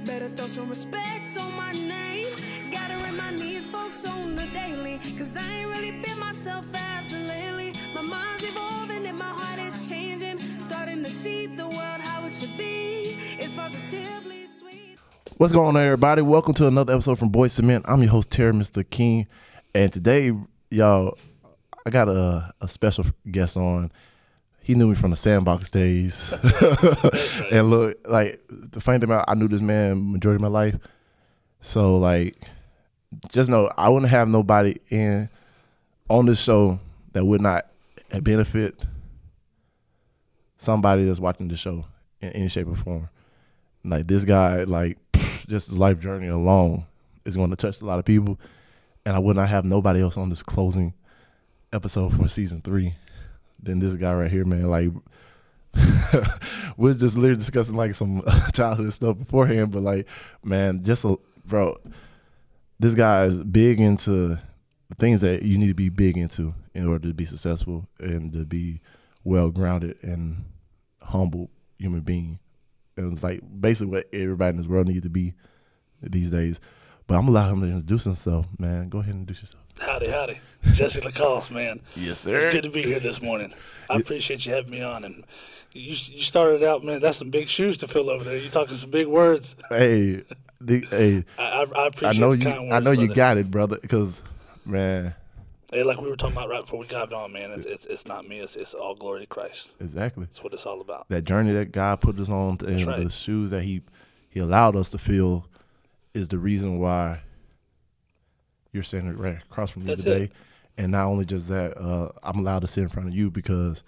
better throw some respect on my name. Gotta remind these folks on the daily, cause I ain't really been myself as of lately. My mind's evolving and my heart is changing. Starting to see the world how it should be. It's positively sweet. What's going on, everybody? Welcome to another episode from Boyz Cement. I'm your host, Terry, Mr. King. And today, y'all, I got a special guest on. He knew me from the Sandbox days. And look, like, the funny thing about I knew this man majority of my life. So, like, just know I wouldn't have nobody on this show that would not benefit somebody that's watching the show in any shape or form. Like, this guy, like, just his life journey alone is going to touch a lot of people. And I would not have nobody else on this closing episode for season 3 than this guy right here, man. Like, we're just literally discussing like some childhood stuff beforehand, but like, man, bro, this guy is big into the things that you need to be big into in order to be successful and to be well-grounded and humble human being. And it's like basically what everybody in this world needs to be these days. But I'm going to allow him to introduce himself, man. Go ahead and introduce yourself. Howdy. Jesse Lacoste, man. Yes, sir. It's good to be here this morning. I appreciate you having me on. And you started out, man, that's some big shoes to fill over there. You're talking some big words. Hey, I appreciate the kind words, I know you brother. got it, brother, because, man. Hey, like we were talking about right before we got on, man, it's not me. It's all glory to Christ. Exactly. That's what it's all about. That journey that God put us on and right. the shoes that he allowed us to feel is the reason why you're sitting right across from me That's today. it. And not only just that, I'm allowed to sit in front of you because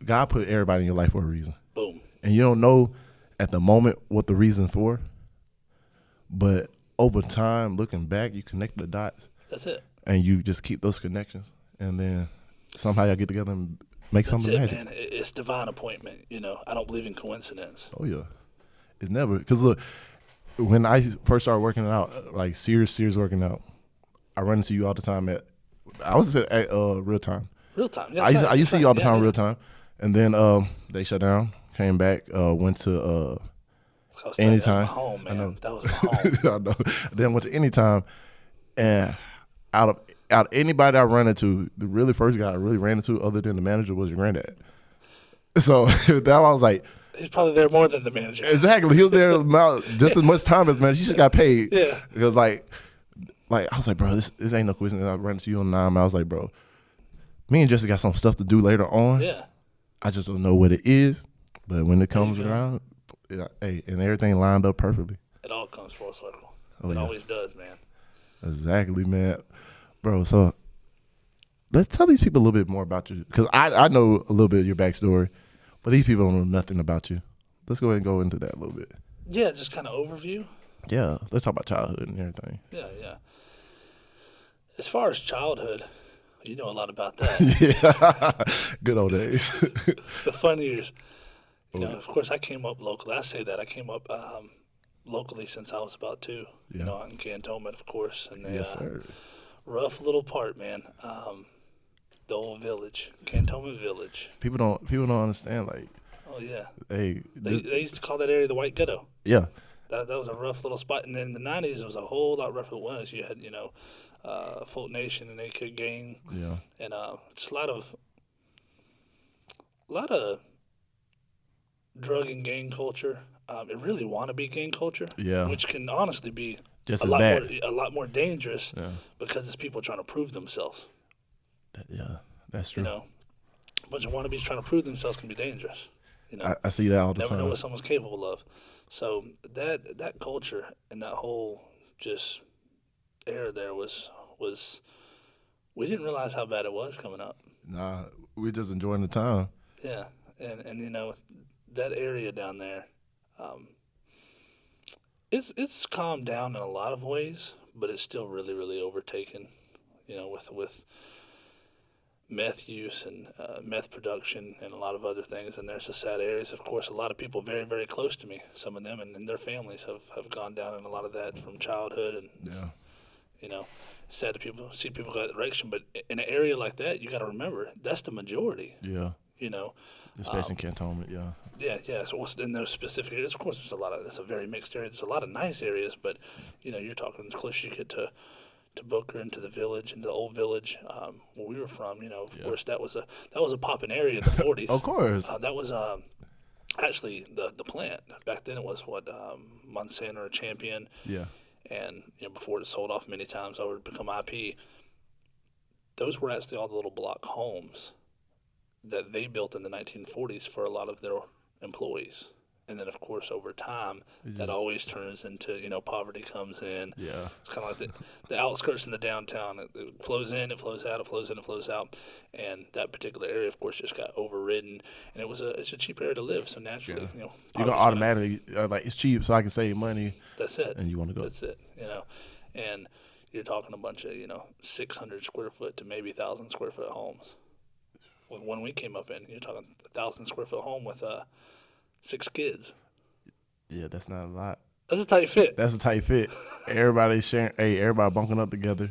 God put everybody in your life for a reason. Boom. And you don't know at the moment what the reason for, but over time, looking back, you connect the dots. That's it. And you just keep those connections. And then somehow y'all get together and make something magic. Man. It's divine appointment. You know, I don't believe in coincidence. Oh, yeah. It's never. Because, look, when I first started working out, like serious working out, I run into you all the time I was at Real Time. Real Time. I used to see you all the time, Real Time. And then they shut down, came back, went to Anytime. That was my home, man. I know. That was my home. I know. Then went to Anytime. And out of anybody I ran into, the really first guy I really ran into other than the manager was your granddad. So that I was like, He's probably there more than the manager. exactly. He was there just as much time as the manager. He just got paid. Yeah. Because like I was like, bro, this ain't no coincidence. I ran into you on 9. I was like, bro, me and Jesse got some stuff to do later on. Yeah. I just don't know what it is. But when it comes around, hey, and everything lined up perfectly. It all comes full circle. Oh, It yeah. always does, man. Exactly, man. Bro, so let's tell these people a little bit more about you. Because I know a little bit of your backstory, but these people don't know nothing about you. Let's go ahead and go into that a little bit. Yeah, just kind of overview. Yeah, let's talk about childhood and everything. Yeah. As far as childhood, you know a lot about that. Yeah, good old days. The fun years. You know, of course, I came up locally. I say that. I came up locally since I was about 2. Yeah. You know, out in Cantonment, of course. And Yes, sir. rough little part, man. The old village, Cantonment Village. People don't understand. Like, Oh, yeah. hey, They used to call that area the White Ghetto. yeah, That was a rough little spot. And then in the 90s, it was a whole lot rougher than it was. You had, Folk Nation and AK Gang. yeah, And just a lot of drug and gang culture. It really wannabe gang culture. Yeah. Which can honestly be just a as lot bad. more, a lot more dangerous. Yeah, Because it's people trying to prove themselves. that's true. You know, a bunch of wannabes trying to prove themselves can be dangerous. You know, I see that all the never time. know what someone's capable of. So that culture and that whole just era there was we didn't realize how bad it was coming up. Nah, we're just enjoying the time. Yeah, and that area down there, it's calmed down in a lot of ways, but it's still really, really overtaken. You know, with meth use and meth production and a lot of other things. And there's the sad areas. Of course, a lot of people very, very close to me, some of them and their families have gone down in a lot of that from childhood. And, it's sad to see people go that direction. But in an area like that, you got to remember, that's the majority. Yeah. you know. Especially in Cantonment, yeah. Yeah. So in those specific areas, of course, there's a lot of. It's a very mixed area. There's a lot of nice areas, but you're talking as close as you get to Booker and to the village and the old village where we were from. Of course, that was a poppin' area in the 40s. Of course. That was actually the plant. Back then, it was Monsanto or Champion. Yeah. And before it sold off many times over to become IP. Those were actually all the little block homes that they built in the 1940s for a lot of their employees. And then, of course, over time, that always turns into, poverty comes in. Yeah. It's kind of like the outskirts in the downtown. It flows in, it flows out, it flows in, it flows out. And that particular area, of course, just got overridden. And it's a cheap area to live. So naturally, you're going to automatically, it's cheap so I can save money. That's it. And you want to go. That's it, And you're talking a bunch of, 600 square foot to maybe 1,000 square foot homes. When we came up in, you're talking 1,000 square foot home with 6 kids. Yeah, that's not a lot. That's a tight fit. That's a tight fit. Everybody sharing. Hey, everybody bunking up together.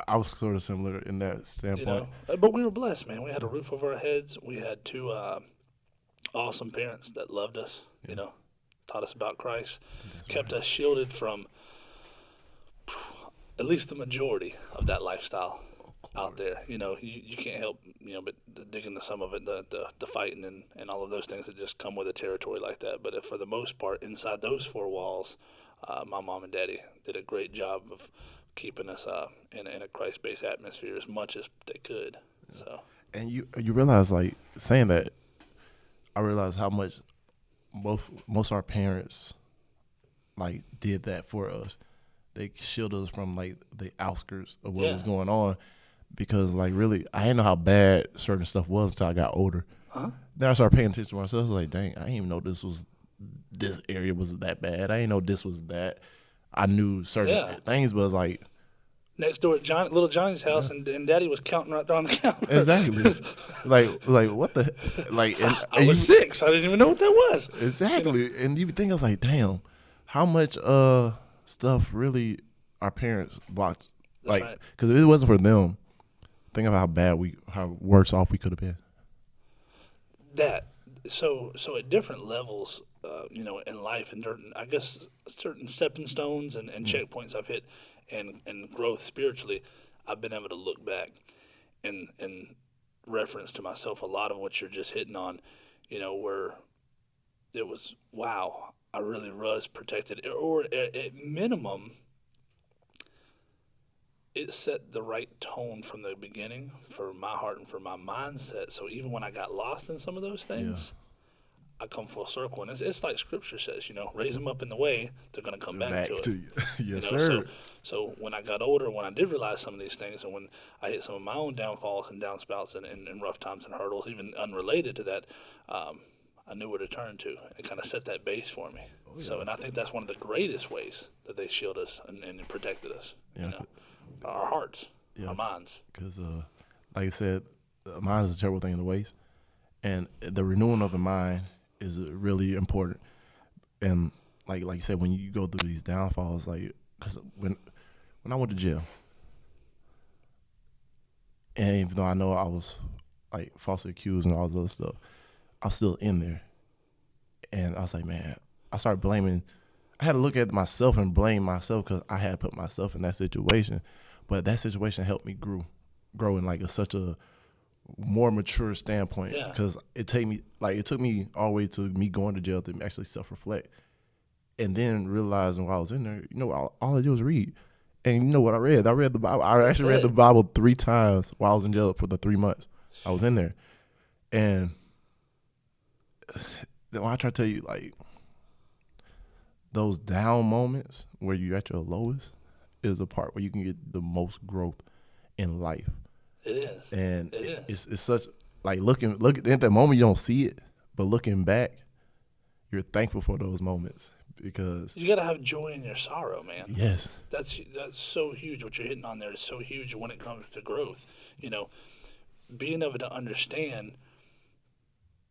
I was sort of similar in that standpoint. But we were blessed, man. We had a roof over our heads. We had 2 awesome parents that loved us. Taught us about Christ, kept us shielded from at least the majority of that lifestyle out there. You can't help but dig into some of it, the fighting and all of those things that just come with a territory like that. But for the most part, inside those 4 walls, my mom and daddy did a great job of keeping us in a Christ-based atmosphere as much as they could. So. And you realize, like, saying that, I realize how much most of our parents, like, did that for us. They shielded us from, like, the outskirts of what was going on. Because, like, really, I didn't know how bad certain stuff was until I got older. Uh-huh. Then I started paying attention to myself. I was like, dang, I didn't even know this area was that bad. I didn't know this was that. I knew certain things, but it was like. Next door at little Johnny's house, and Daddy was counting right there on the counter. Exactly. like what the. Like, and I was 6. I didn't even know what that was. Exactly. And you think, I was like, damn, how much stuff really our parents blocked. That's like, because if it wasn't for them, think about how worse off we could have been. So at different levels, in life and certain stepping stones and checkpoints I've hit and growth spiritually, I've been able to look back and reference to myself a lot of what you're just hitting on, where it was, wow, I really was protected, or at minimum, it set the right tone from the beginning for my heart and for my mindset. So even when I got lost in some of those things, I come full circle. And it's like Scripture says, raise them up in the way, they're going to come back to it. You. Yes, sir. So when I got older, when I did realize some of these things, and when I hit some of my own downfalls and downspouts and rough times and hurdles, even unrelated to that, I knew where to turn to. It kind of set that base for me. Oh, yeah. So, and I think that's one of the greatest ways that they shield us and protected us. Yeah. Our hearts, our minds. Because, like I said, mind is a terrible thing in the waste, and the renewing of the mind is really important. And like you said, when you go through these downfalls, like, because when I went to jail, and even though I know I was like falsely accused and all this other stuff, I was still in there, and I was like, man, I started blaming. I had to look at myself and blame myself because I had put myself in that situation. But that situation helped me grow in like such a more mature standpoint. Because it took me all the way to me going to jail to actually self-reflect. And then realizing while I was in there, all I did was read. And you know what I read? I read the Bible. I actually read the Bible 3 times while I was in jail for the 3 months I was in there. And then I try to tell you, like, those down moments where you're at your lowest is a part where you can get the most growth in life. It is. And it's such, like, look at that moment, you don't see it, but looking back, you're thankful for those moments because you got to have joy in your sorrow, man. Yes. That's so huge. What you're hitting on there is so huge when it comes to growth. Being able to understand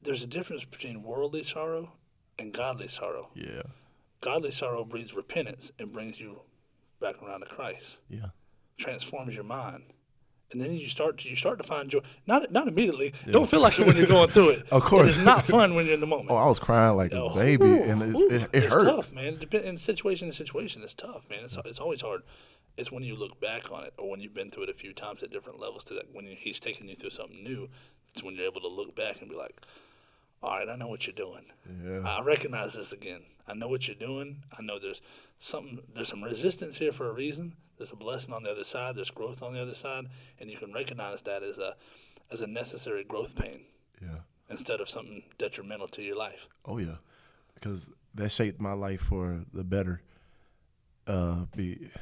there's a difference between worldly sorrow and godly sorrow. Yeah. Godly sorrow breeds repentance and brings you back around to Christ. Yeah. Transforms your mind And then you start to find joy. Not immediately. Don't feel like it when you're going through it. Of course. It's not fun when you're in the moment. Oh, I was crying like a baby, and it it's hurt. tough, man. In situation to situation, it's tough, man. It's always hard. It's when you look back on it, or when you've been through it a few times at different levels. To that, he's taking you through something new, it's when you're able to look back and be like, all right, I know what you're doing. Yeah. I recognize this again. I know what you're doing. I know there's some resistance here for a reason. There's a blessing on the other side. There's growth on the other side, and you can recognize that as a necessary growth pain. Yeah. Instead of something detrimental to your life. Oh yeah, because that shaped my life for the better. Because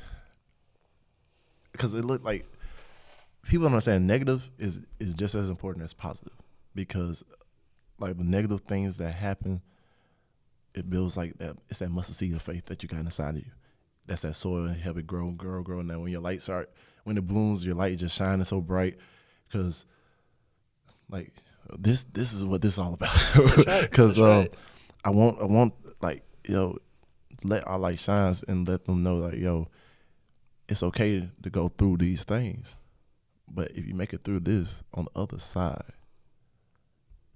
it looked like people don't understand negative is just as important as positive, because like the negative things that happen, it builds like that. It's that mustard seed of faith that you got inside of you. That's that soil and help it grow. And then when your light when it blooms, your light just shining so bright, because like this is what this is all about. Because right. I want like, let our light shine and let them know like, it's okay to go through these things, but if you make it through this, on the other side,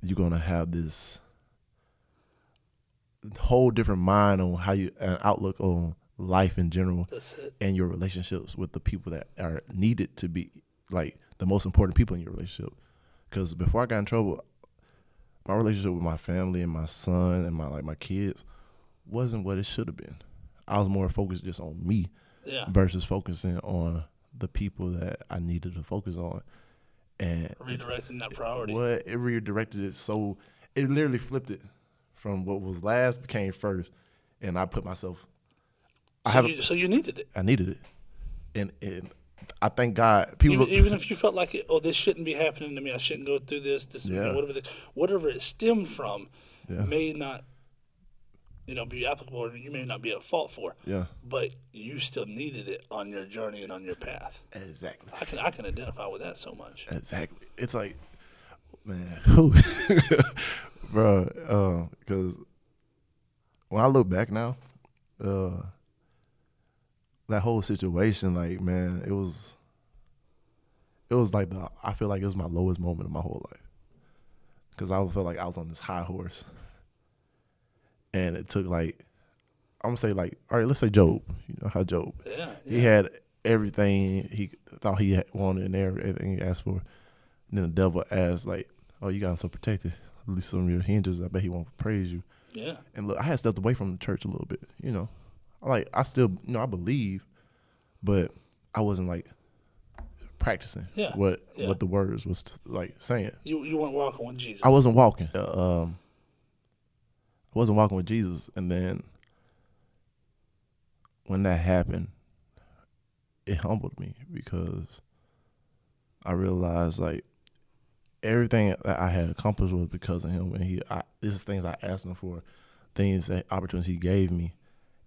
you're gonna have this whole different mind on how you an outlook on life in general. That's it. And your relationships with the people that are needed to be like the most important people in your relationship. Because before I got in trouble, my relationship with my family and my son and my kids wasn't what it should have been. I was more focused just on me versus focusing on the people that I needed to focus on. And redirecting that priority. It redirected it, so it literally flipped it from what was last became first, and I put myself. So you needed it. I needed it, and I thank God. People even if you felt like this shouldn't be happening to me. I shouldn't go through this. Whatever it stemmed from may not, be applicable, or you may not be at fault for. Yeah. But you still needed it on your journey and on your path. Exactly. I can identify with that so much. Exactly. It's like, man, bro, because when I look back now, that whole situation, like, man, it was like I feel like it was my lowest moment of my whole life, because I felt like I was on this high horse, and it took like, I'm gonna say like, all right, let's say Job. You know how Job, he had everything he thought he wanted and everything he asked for, and then the devil asked like, oh, you got him so protected, at least some of your hinges, I bet he won't praise you. Yeah. And look, I had stepped away from the church a little bit, Like, I still, I believe, but I wasn't like practicing what the words was like saying. You weren't walking with Jesus. I wasn't walking. I wasn't walking with Jesus, and then when that happened, it humbled me, because I realized like everything that I had accomplished was because of him, and this is things I asked him for, opportunities he gave me,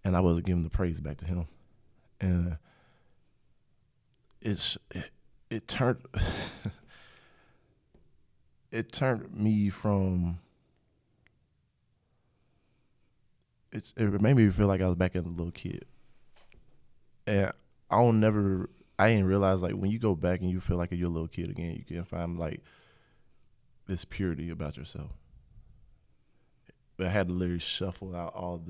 and I wasn't giving the praise back to him, and it turned it turned me from it made me feel like I was back as a little kid, and I didn't realize like when you go back and you feel like you're a little kid again, you can find like this purity about yourself. But I had to literally shuffle out all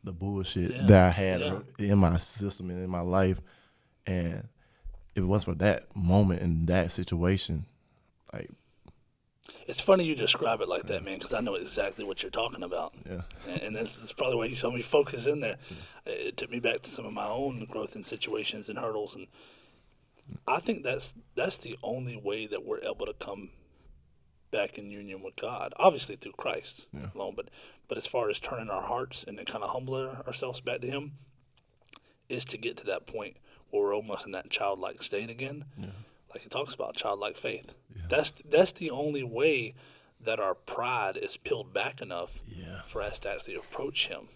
the bullshit that I had in my system and in my life. And if it wasn't for that moment and that situation, like, it's funny you describe it like that, man, because I know exactly what you're talking about. Yeah. And that's probably why you saw me focus in there. It took me back to some of my own growth in situations and hurdles, and I think that's the only way that we're able to come back in union with God, obviously through Christ alone, but as far as turning our hearts and then kind of humbling ourselves back to Him, is to get to that point where we're almost in that childlike state again. Yeah. Like he talks about childlike faith. Yeah. That's the only way that our pride is peeled back enough for us to actually approach Him.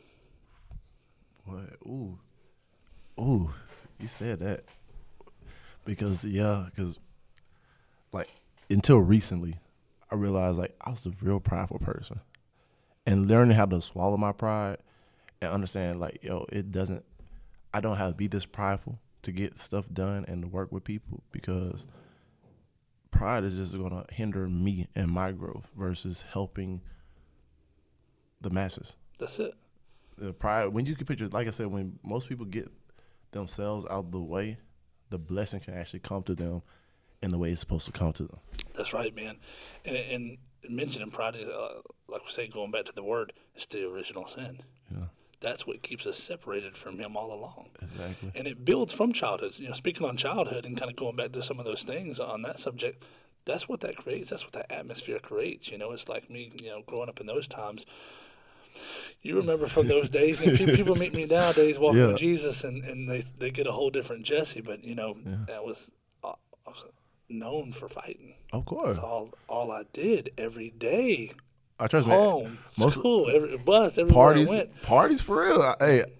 What? Ooh, you said that. Because like until recently, I realized like I was a real prideful person, and learning how to swallow my pride and understand like, I don't have to be this prideful to get stuff done and to work with people, because pride is just going to hinder me and my growth versus helping the masses. That's it. The pride, when you can picture, like I said, when most people get themselves out of the way, the blessing can actually come to them in the way it's supposed to come to them. That's right, man. And mentioning pride, like we say, going back to the word, it's the original sin. Yeah. That's what keeps us separated from him all along. Exactly. And it builds from childhood. Speaking on childhood and kind of going back to some of those things on that subject, that's what that creates. That's what that atmosphere creates. It's like me, growing up in those times. You remember from those days, and people meet me nowadays walking with Jesus, and they get a whole different Jesse. But that was I was known for fighting. Of course, that's all I did every day. I trust me. Home, school, bus, everywhere I went. Parties for real.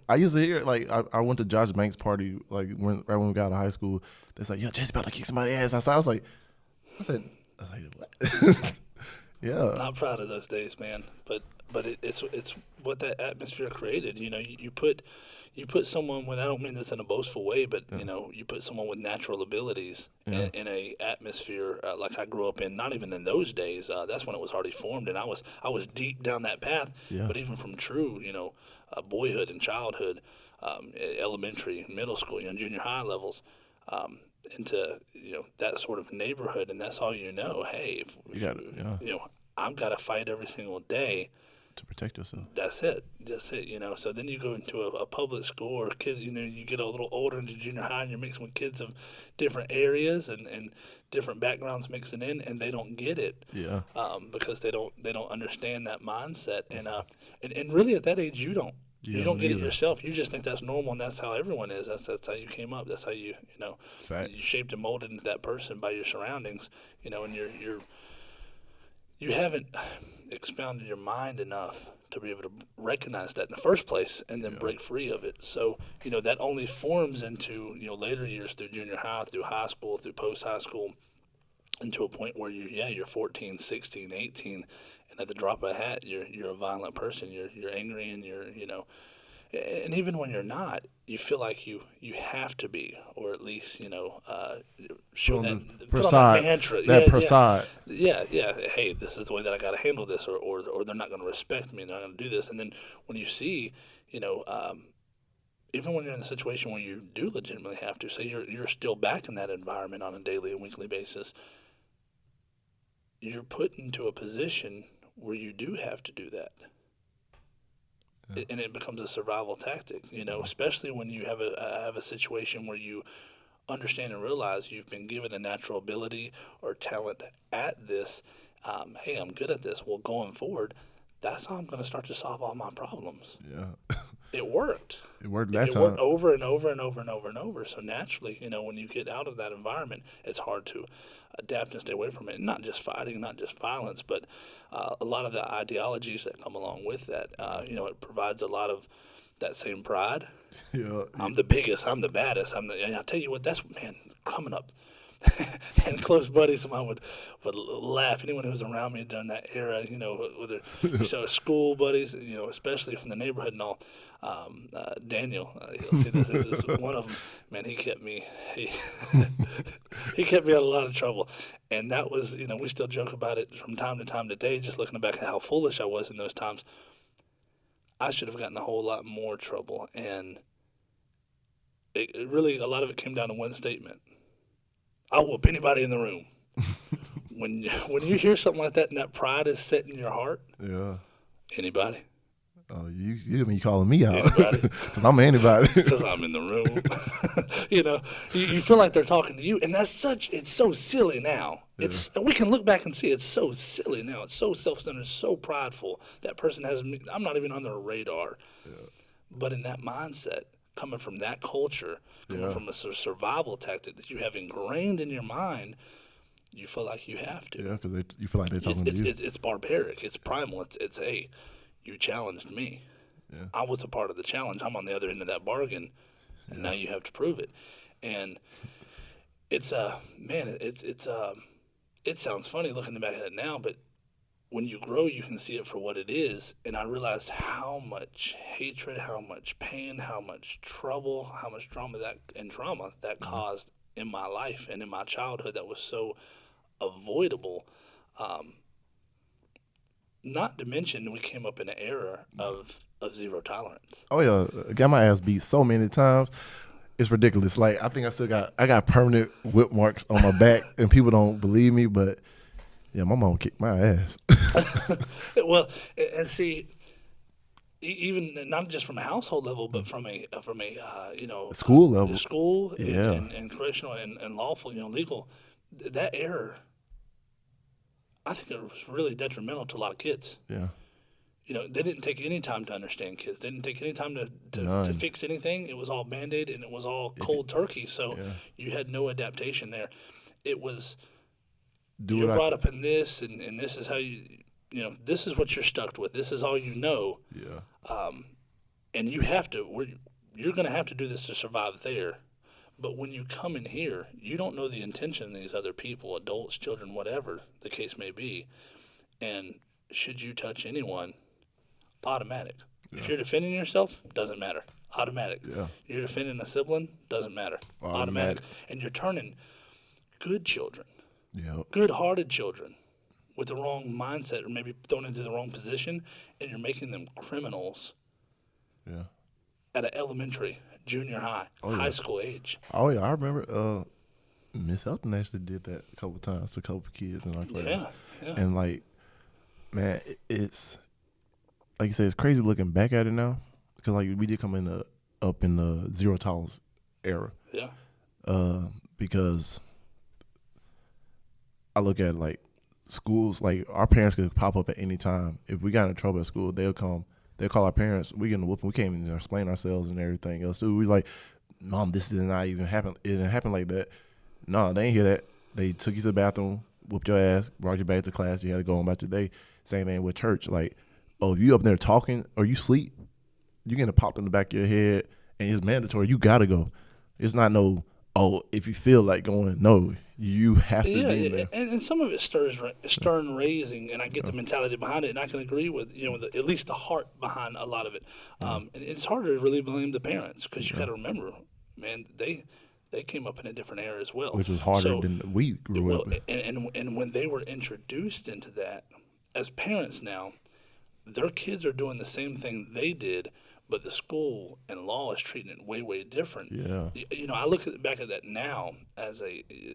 I used to hear I went to Josh Banks' party right when we got out of high school. They was like, "Yo, Jesse about to kick somebody's ass outside." I said, "What?" Yeah. Not proud of those days, man. But it's what that atmosphere created. You put someone, when I don't mean this in a boastful way, but you put someone with natural abilities in a atmosphere like I grew up in. Not even in those days. That's when it was already formed, and I was deep down that path. Yeah. But even from true, boyhood and childhood, elementary, middle school, junior high levels. Into that sort of neighborhood, and that's all Hey, I've got to fight every single day to protect yourself. That's it. So then you go into a public school, or kids. You get a little older into junior high, and you're mixing with kids of different areas and different backgrounds mixing in, and they don't get it. Yeah. Because they don't understand that mindset, and really at that age you don't. You don't get it yourself. You just think that's normal, and that's how everyone is. That's how you came up. That's how you shaped and molded into that person by your surroundings. And you haven't expounded your mind enough to be able to recognize that in the first place, and then break free of it. So that only forms into later years through junior high, through high school, through post high school, and to a point where you're 14, 16, 18. And at the drop of a hat, you're a violent person. You're angry, and and even when you're not, you feel like you have to be, or at least show that persona. Yeah. Hey, this is the way that I got to handle this, or they're not going to respect me. They're not going to do this. And then when you see, even when you're in the situation where you do legitimately have to, say you're still back in that environment on a daily and weekly basis, you're put into a position where you do have to do that. Yeah. And it becomes a survival tactic, especially when you have a situation where you understand and realize you've been given a natural ability or talent at this. Hey, I'm good at this. Well, going forward, that's how I'm going to start to solve all my problems. Yeah. It worked. It worked that time. It worked over and over and over and over and over. So naturally, when you get out of that environment, it's hard to adapt and stay away from it. And not just fighting, not just violence, but a lot of the ideologies that come along with that. It provides a lot of that same pride. Yeah. I'm the biggest. I'm the baddest. And I'll tell you what, that's, man, coming up. And close buddies of mine would laugh. Anyone who was around me during that era, whether school buddies, especially from the neighborhood and all. Daniel, you'll see this is one of them. Man, he kept me he kept me out of a lot of trouble, and that was we still joke about it from time to time today. Just looking back at how foolish I was in those times, I should have gotten a whole lot more trouble, and it really a lot of it came down to one statement. I'll whoop anybody in the room. When you hear something like that and that pride is set in your heart, anybody. Oh, you calling me out? Because I'm anybody. Because I'm in the room. You feel like they're talking to you, and it's so silly now. Yeah. We can look back and see it's so silly now. It's so self-centered, so prideful. That person I'm not even on their radar. Yeah. But in that mindset, coming from that culture, coming from a survival tactic that you have ingrained in your mind, you feel like you have to. Yeah, because you feel like they're talking to you. It's barbaric. It's primal. It's hey, you challenged me. Yeah. I was a part of the challenge. I'm on the other end of that bargain, and now you have to prove it. And it's it sounds funny looking back at it now, but when you grow, you can see it for what it is. And I realized how much hatred, how much pain, how much trouble, how much trauma that caused in my life and in my childhood that was so avoidable. Not to mention, we came up in an era of zero tolerance. Oh yeah, got my ass beat so many times. It's ridiculous. Like I think I got permanent whip marks on my back, and people don't believe me, but yeah, my mom kicked my ass. Well, and see, even not just from a household level, but from a School level. school Yeah. and correctional and lawful, legal, that error, I think it was really detrimental to a lot of kids. Yeah. They didn't take any time to understand kids. They didn't take any time to None. fix anything. It was all Band-Aid and it was all cold turkey. So Yeah. you had no adaptation there. It was, Do you're what brought up in this, and this is how this is what you're stuck with. This is all you know. Yeah. And you're going to have to do this to survive there. But when you come in here, you don't know the intention of these other people, adults, children, whatever the case may be. And should you touch anyone, automatic. Yeah. If you're defending yourself, doesn't matter. Automatic. Yeah. You're defending a sibling, doesn't matter. Automatic. And you're turning good children, Yeah. good-hearted children with the wrong mindset or maybe thrown into the wrong position, and you're making them criminals Yeah. at an elementary, junior high, high school age. Oh yeah, I remember Miss Elton actually did that a couple times to a couple kids in our class. Yeah. And like, man, it's like you said, it's crazy looking back at it now because like we did come up in the zero tolerance era. Yeah. Because I look at like schools, like our parents could pop up at any time. If we got in trouble at school, they'll call our parents. We get a whooping. We can't even explain ourselves and everything else. So we like, Mom, this did not even happen. It didn't happen like that. No, they ain't hear that. They took you to the bathroom, whooped your ass, brought you back to class. You had to go on about your day. Same thing with church. Like, oh, you up there talking or you sleep, you getting popped in the back of your head, and it's mandatory. You gotta go. It's not no, oh, if you feel like going, no, you have to be there. And some of it stern raising, and I get the mentality behind it, and I can agree with at least the heart behind a lot of it. And it's hard to really blame the parents because you got to remember, man, they came up in a different era as well, Which was harder than we grew up in. And when they were introduced into that, as parents now, their kids are doing the same thing they did, but the school and law is treating it way, way different. Yeah. I look back at that now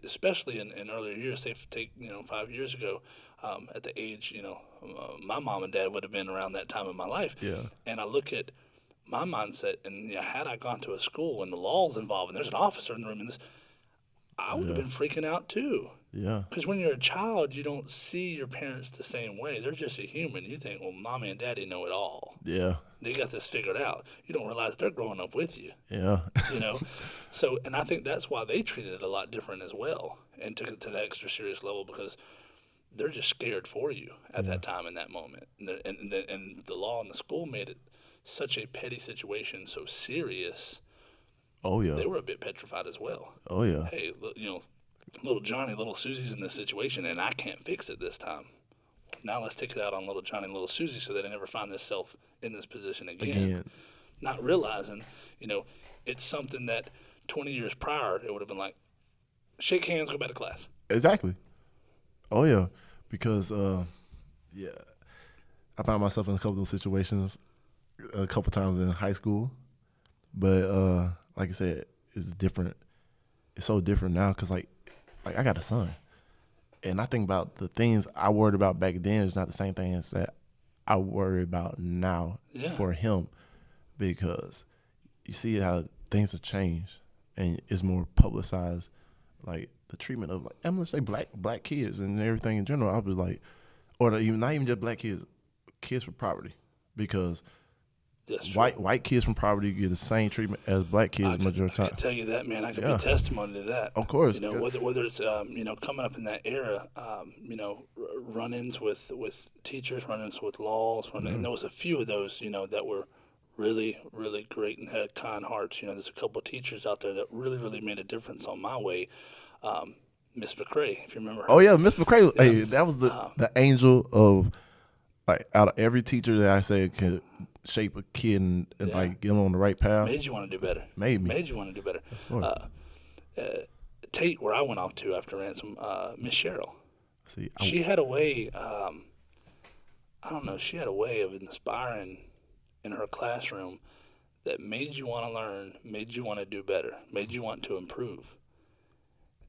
especially in earlier years, say, 5 years ago, at the age, my mom and dad would have been around that time in my life. Yeah. And I look at my mindset, and had I gone to a school and the law's involved, and there's an officer in the room, I would have been freaking out too. Yeah. Because when you're a child, you don't see your parents the same way. They're just a human. You think, well, mommy and daddy know it all. Yeah. They got this figured out. You don't realize they're growing up with you. Yeah. So, and I think that's why they treated it a lot different as well and took it to the extra serious level because they're just scared for you at that time in that moment. And the law and the school made it such a petty situation, so serious. Oh, yeah. They were a bit petrified as well. Oh, yeah. Hey, little Johnny, little Susie's in this situation, and I can't fix it this time. Now let's take it out on little Johnny and little Susie so that they never find themselves in this position again. Not realizing, it's something that 20 years prior, it would have been like, shake hands, go back to class. Exactly. Oh, yeah. Because, I found myself in a couple of those situations a couple times in high school. But, like I said, it's different. It's so different now because, like I got a son. And I think about the things I worried about back then is not the same things that I worry about now for him, because you see how things have changed and it's more publicized, like the treatment of, like, I'm gonna say black kids and everything in general. I was like, or not even just black kids from poverty, because white kids from poverty get the same treatment as black kids majority of the time. I can tell you that, man. I can be testimony to that. Of course. Whether it's coming up in that era, run-ins with teachers, run-ins with laws, and there was a few of those, that were really, really great and had kind hearts. There's a couple of teachers out there that really, really made a difference on my way. Miss McCrae, if you remember her. Oh yeah, Miss McCrae. Yeah. Hey, that was the angel of, like, out of every teacher that I say could shape a kid and like get them on the right path. Made you want to do better. Made you want to do better. Tate, where I went off to after ransom, Miss Cheryl. See, She had a way. I don't know. She had a way of inspiring in her classroom that made you want to learn, made you want to do better, made you want to improve.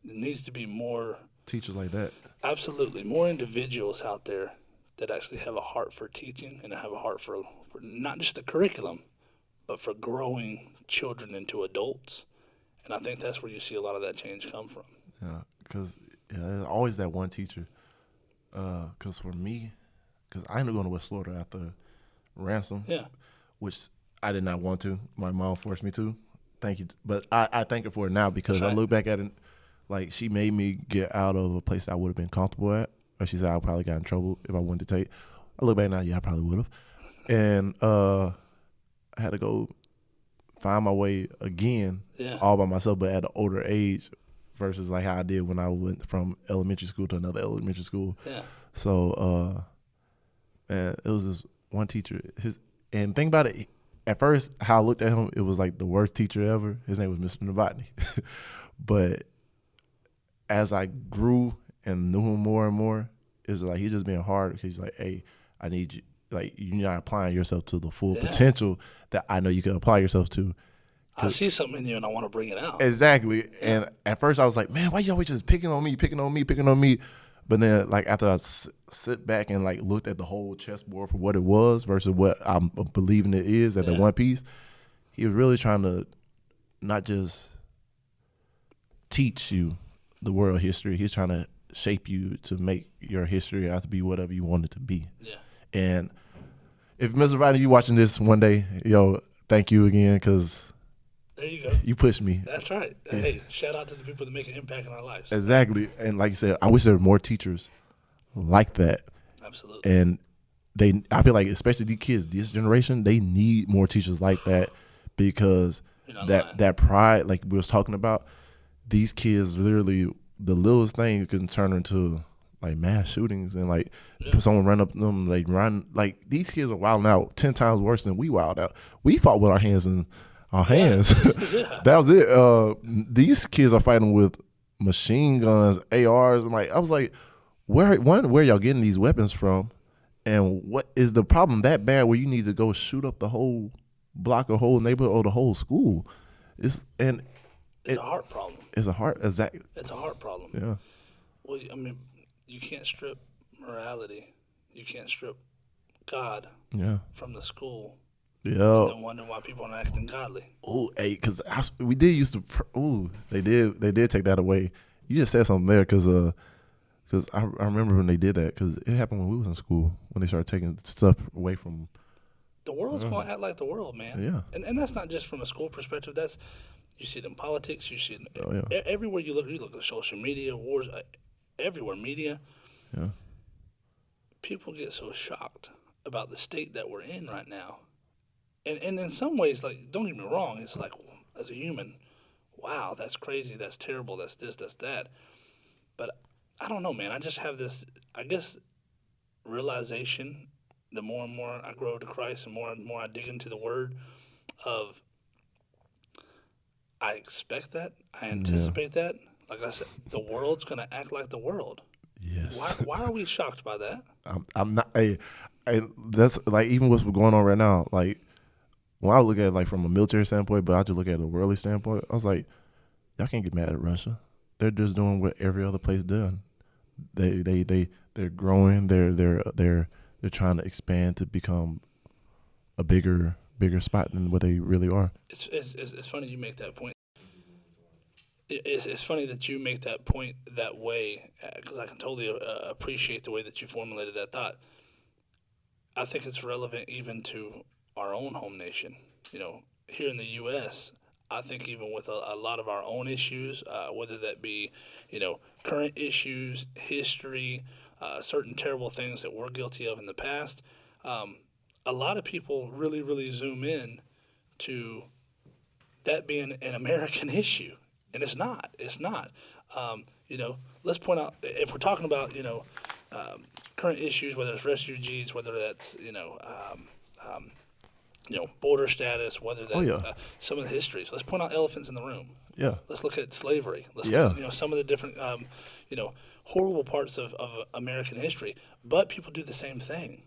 It needs to be more, teachers like that. absolutely, more individuals out there that actually have a heart for teaching and have a heart for not just the curriculum, but for growing children into adults. And I think that's where you see a lot of that change come from. Yeah, because there's always that one teacher. Because for me, because I ended up going to West Florida after ransom, Yeah. which I did not want to. My mom forced me to. Thank you, but I thank her for it now because I look back at it, like she made me get out of a place I would have been comfortable at, or she said I probably got in trouble if I wanted to take. I look back now, yeah, I probably would have, and I had to go find my way again, all by myself, but at an older age, versus like how I did when I went from elementary school to another elementary school. Yeah. So, and it was this one teacher. And think about it. At first, how I looked at him, it was like the worst teacher ever. His name was Mr. Novotny. But as I grew and knew him more and more, it was like he just being hard. He's like, hey, I need you. Like, you're not applying yourself to the full potential that I know you can apply yourself to. I see something in you and I want to bring it out. Exactly. And at first I was like, man, why you always just picking on me? But then, like, after I sit back and, like, looked at the whole chessboard for what it was versus what I'm believing it is at the one piece, he was really trying to not just teach you the world history. He's trying to shape you to make your history out to be whatever you want it to be. Yeah. And if Mr. Ryder, you watching this one day, yo, thank you again because there you go. You pushed me. That's right. Yeah. Hey, shout out to the people that make an impact in our lives. Exactly. And like you said, I wish there were more teachers like that. Absolutely. And I feel like, especially these kids, this generation, they need more teachers like that because that pride, like we was talking about, these kids literally, the littlest thing can turn into like mass shootings and like someone run up to them, like these kids are wilding out 10 times worse than we wild out. We fought with our hands and our hands. Yeah. That was it. These kids are fighting with machine guns, ARs, and like I was like, where y'all getting these weapons from? And what is the problem that bad where you need to go shoot up the whole block or whole neighborhood or the whole school? It's a heart problem. It's a heart exactly. It's a heart problem. Yeah. Well, I mean, you can't strip morality. You can't strip God from the school. Yeah. And then wonder why people aren't acting godly. Oh, hey, because we did used to. They did take that away. You just said something there because I remember when they did that because it happened when we was in school when they started taking stuff away from. The world's going to act like the world, man. Yeah. And that's not just from a school perspective. You see it in politics. You see it everywhere you look. You look at social media, wars, everywhere, media. Yeah. People get so shocked about the state that we're in right now. And in some ways, like, don't get me wrong, it's like, as a human, wow, that's crazy, that's terrible, that's this, that's that. But I don't know, man. I just have this, I guess, realization the more and more I grow to Christ and more I dig into the Word of I expect that, I anticipate that. Like I said, the world's going to act like the world. Yes. Why are we shocked by that? I'm not. That's like even what's going on right now. Like when I look at it like from a military standpoint, but I just look at a worldly standpoint. I was like, y'all can't get mad at Russia. They're just doing what every other place done. They're growing. They're trying to expand to become a bigger spot than what they really are. It's funny you make that point. It's funny that you make that point that way because I can totally appreciate the way that you formulated that thought. I think it's relevant even to our own home nation. You know, here in the U.S., I think even with a lot of our own issues, whether that be, current issues, history, certain terrible things that we're guilty of in the past, a lot of people really, really zoom in to that being an American issue. And it's not. It's not. Let's point out, if we're talking about, current issues, whether it's refugees, whether that's, border status, whether that's yeah. some of the histories. Let's point out elephants in the room. Yeah. Let's look at slavery. Let's Yeah. look at, some of the different, horrible parts of American history. But people do the same thing.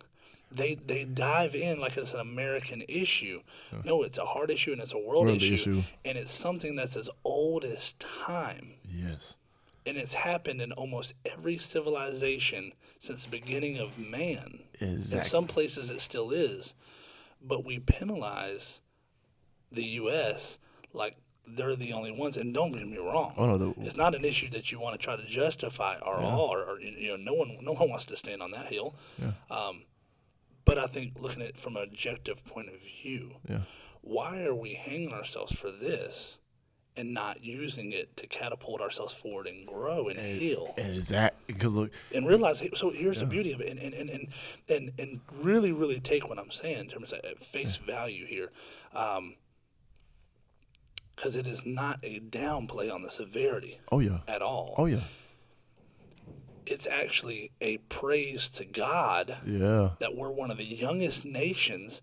They dive in like it's an American issue. No, it's a hard issue and it's a world issue. And it's something that's as old as time. Yes. And it's happened in almost every civilization since the beginning of man. Exactly. In some places it still is. But we penalize the U.S. like they're the only ones. And don't get me wrong. Oh, no, it's not an issue that you want to try to justify or no one wants to stand on that hill. Yeah. But I think looking at it from an objective point of view, Yeah. why are we hanging ourselves for this and not using it to catapult ourselves forward and grow and heal? Exactly. Because look, and realize, so here's the beauty of it, and really, really take what I'm saying in terms of face value here, because it is not a downplay on the severity. Oh yeah. At all. Oh yeah. It's actually a praise to God that we're one of the youngest nations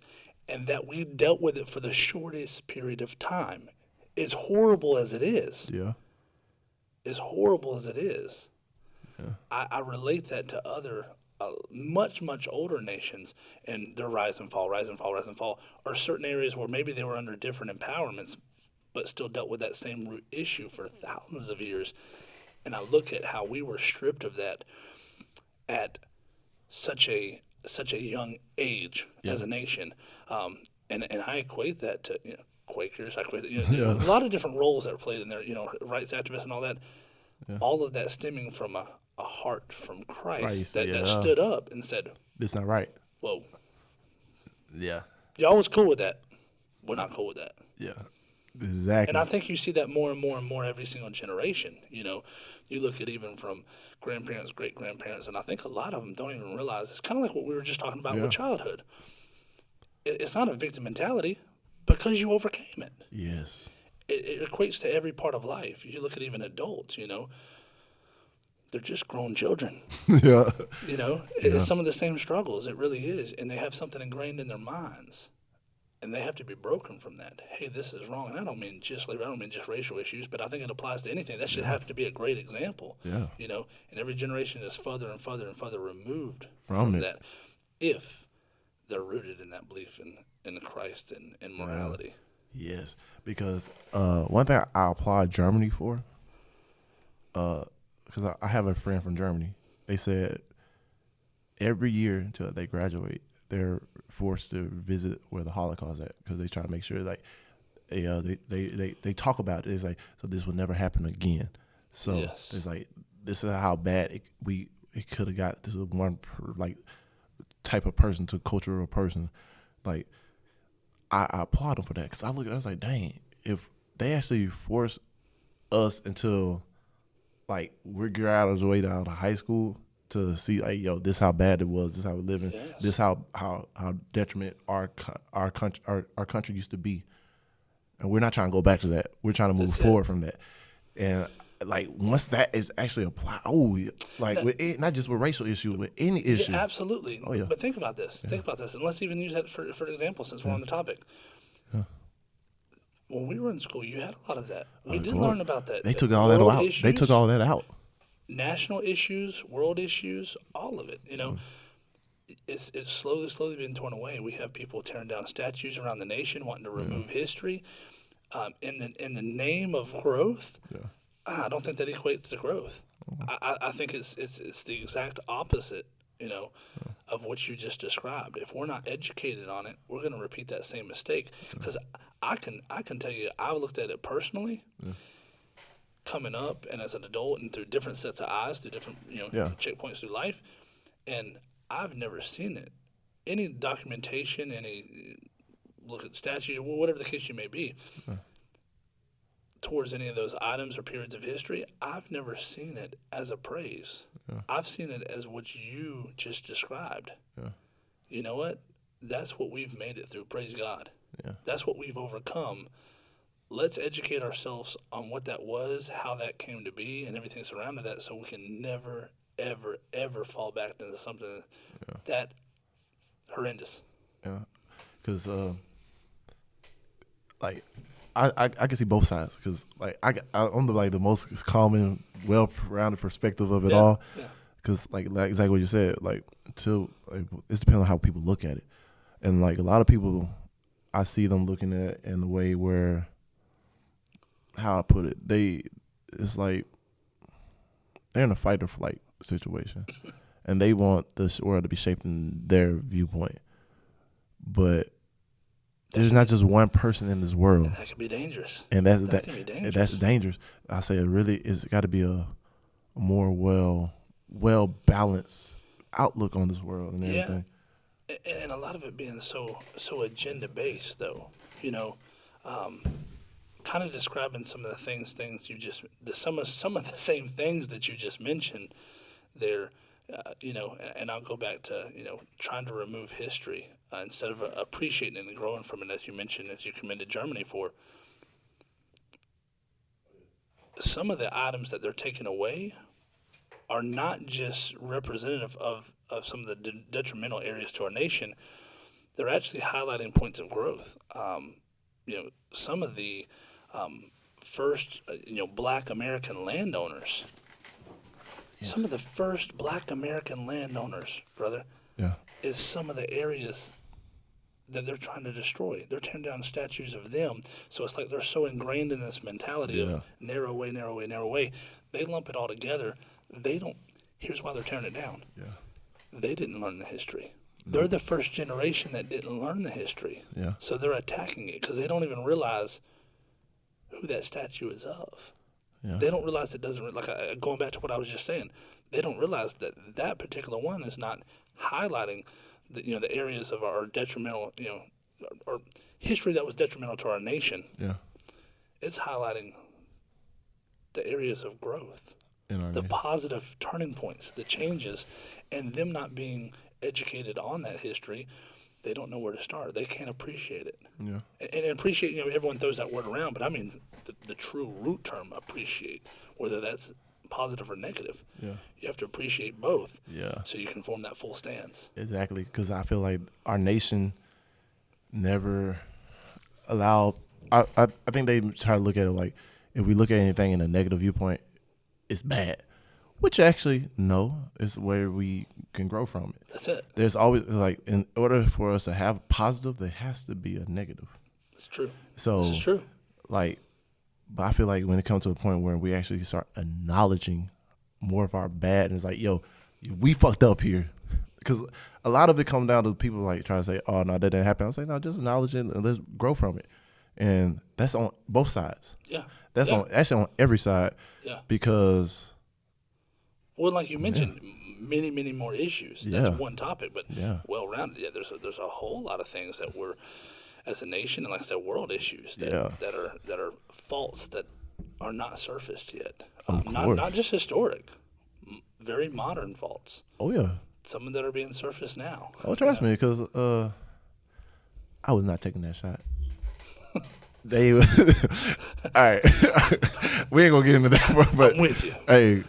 and that we dealt with it for the shortest period of time. As horrible as it is. Yeah. As horrible as it is. Yeah. I relate that to other much, much older nations and their rise and fall, or certain areas where maybe they were under different empowerments but still dealt with that same root issue for thousands of years. And I look at how we were stripped of that at such a young age as a nation, and I equate that to Quakers. I equate a lot of different roles that are played in there. Rights activists and all that. Yeah. All of that stemming from a heart from Christ that stood up and said, "This not right." Whoa. Yeah. Y'all was cool with that. We're not cool with that. Yeah. Exactly. And I think you see that more and more and more every single generation. You look at even from grandparents, great-grandparents, and I think a lot of them don't even realize. It's kind of like what we were just talking about with childhood. It's not a victim mentality because you overcame it. Yes. It equates to every part of life. You look at even adults, they're just grown children. Yeah. It's some of the same struggles. It really is. And they have something ingrained in their minds. And they have to be broken from that. Hey, this is wrong. And I don't mean just labor. I don't mean just racial issues, but I think it applies to anything. That should have to be a great example. Yeah. And every generation is further and further and further removed from that, if they're rooted in that belief in Christ and morality. Yes, because one thing I applaud Germany for, because I have a friend from Germany. They said every year until they graduate, they're forced to visit where the Holocaust is at, because they try to make sure they talk about it. It's like, so this will never happen again. So it's like, this is how bad it could have got. This is one type of person to cultural person. Like, I applaud them for that, because I look at it, I was like, dang, if they actually force us until we get out of the way out of high school to see, this how bad it was, this how we're living, this how detriment our country used to be, and we're not trying to go back to that. We're trying to move forward from that, and once that is actually applied, with not just with racial issues, with any issue. Yeah, absolutely. Oh yeah. But think about this. Think about this, and let's even use that for example, since we're on the topic. Yeah. When we were in school, you had a lot of that. We did learn about that. They took all that out. They took all that out. National issues, world issues, all of it. It's slowly being torn away. We have people tearing down statues around the nation, wanting to remove history, in the name of growth. Yeah. I don't think that equates to growth. I think it's the exact opposite, of what you just described. If we're not educated on it, we're going to repeat that same mistake. Because I can tell you, I've looked at it personally. Yeah. Coming up and as an adult and through different sets of eyes, through different checkpoints through life, and I've never seen it. Any documentation, any look at statues, or whatever the case you may be, towards any of those items or periods of history, I've never seen it as a praise. Yeah. I've seen it as what you just described. Yeah. You know what? That's what we've made it through. Praise God. Yeah. That's what we've overcome. Let's educate ourselves on what that was, how that came to be, and everything surrounding that, so we can never, ever, ever fall back into something that horrendous. Yeah, because like I can see both sides because like I'm the most calm, well-rounded perspective of it all. Yeah. Because like exactly what you said, like it's depending on how people look at it, and like a lot of people, I see them looking at it in the way where, how I put it, it's like they're in a fight or flight situation, and they want this world to be shaped in their viewpoint, but there's not just one person in this world. And that can be dangerous. And that can be dangerous. That's dangerous. I say it's got to be a more well balanced outlook on this world and everything. Yeah. And a lot of it being so agenda based, though. You know, kind of describing some of the things you just some of the same things that you just mentioned. There, you know, and I'll go back to trying to remove history. Instead of appreciating it and growing from it, as you mentioned, as you commended Germany for, some of the items that they're taking away are not just representative of some of the detrimental areas to our nation. They're actually highlighting points of growth. Some of the first, Black American landowners. Yes. Some of the first Black American landowners, brother, is some of the areas that they're trying to destroy. They're tearing down statues of them. So it's like they're so ingrained in this mentality of narrow way, narrow way, narrow way. They lump it all together. Here's why they're tearing it down. Yeah. They didn't learn the history. No. They're the first generation that didn't learn the history. Yeah. So they're attacking it because they don't even realize who that statue is of. Yeah. They don't realize it doesn't, going back to what I was just saying, they don't realize that particular one is not highlighting the areas of our detrimental, or history that was detrimental to our nation. Yeah. It's highlighting the areas of growth, the positive turning points, the changes, and them not being educated on that history. They don't know where to start. They can't appreciate it. Yeah. And appreciate, everyone throws that word around, but I mean the true root term, appreciate, whether that's positive or negative. Yeah. You have to appreciate both. Yeah. So you can form that full stance. Exactly, because I feel like our nation never allowed. I think they try to look at it like, if we look at anything in a negative viewpoint, it's bad. Which actually, no, it's where we can grow from it. That's it. There's always, like, in order for us to have positive, there has to be a negative. It's true. So, this is true. Like, but I feel like when it comes to a point where we actually start acknowledging more of our bad, and it's like, yo, we fucked up here. Because a lot of it comes down to people like trying to say, oh, no, that didn't happen. I was like, no, just acknowledge it and let's grow from it. And that's on both sides. Yeah. That's actually on every side. Yeah. Because, well, like you mentioned, many, many more issues. That's one topic, but well-rounded. Yeah, there's a whole lot of things that we're, as a nation, and like I said, world issues that are faults that are not surfaced yet. Not just historic, very modern faults. Oh yeah. Some that are being surfaced now. Oh, trust me, because I was not taking that shot. All right. We ain't gonna get into that, but I'm with you. Hey,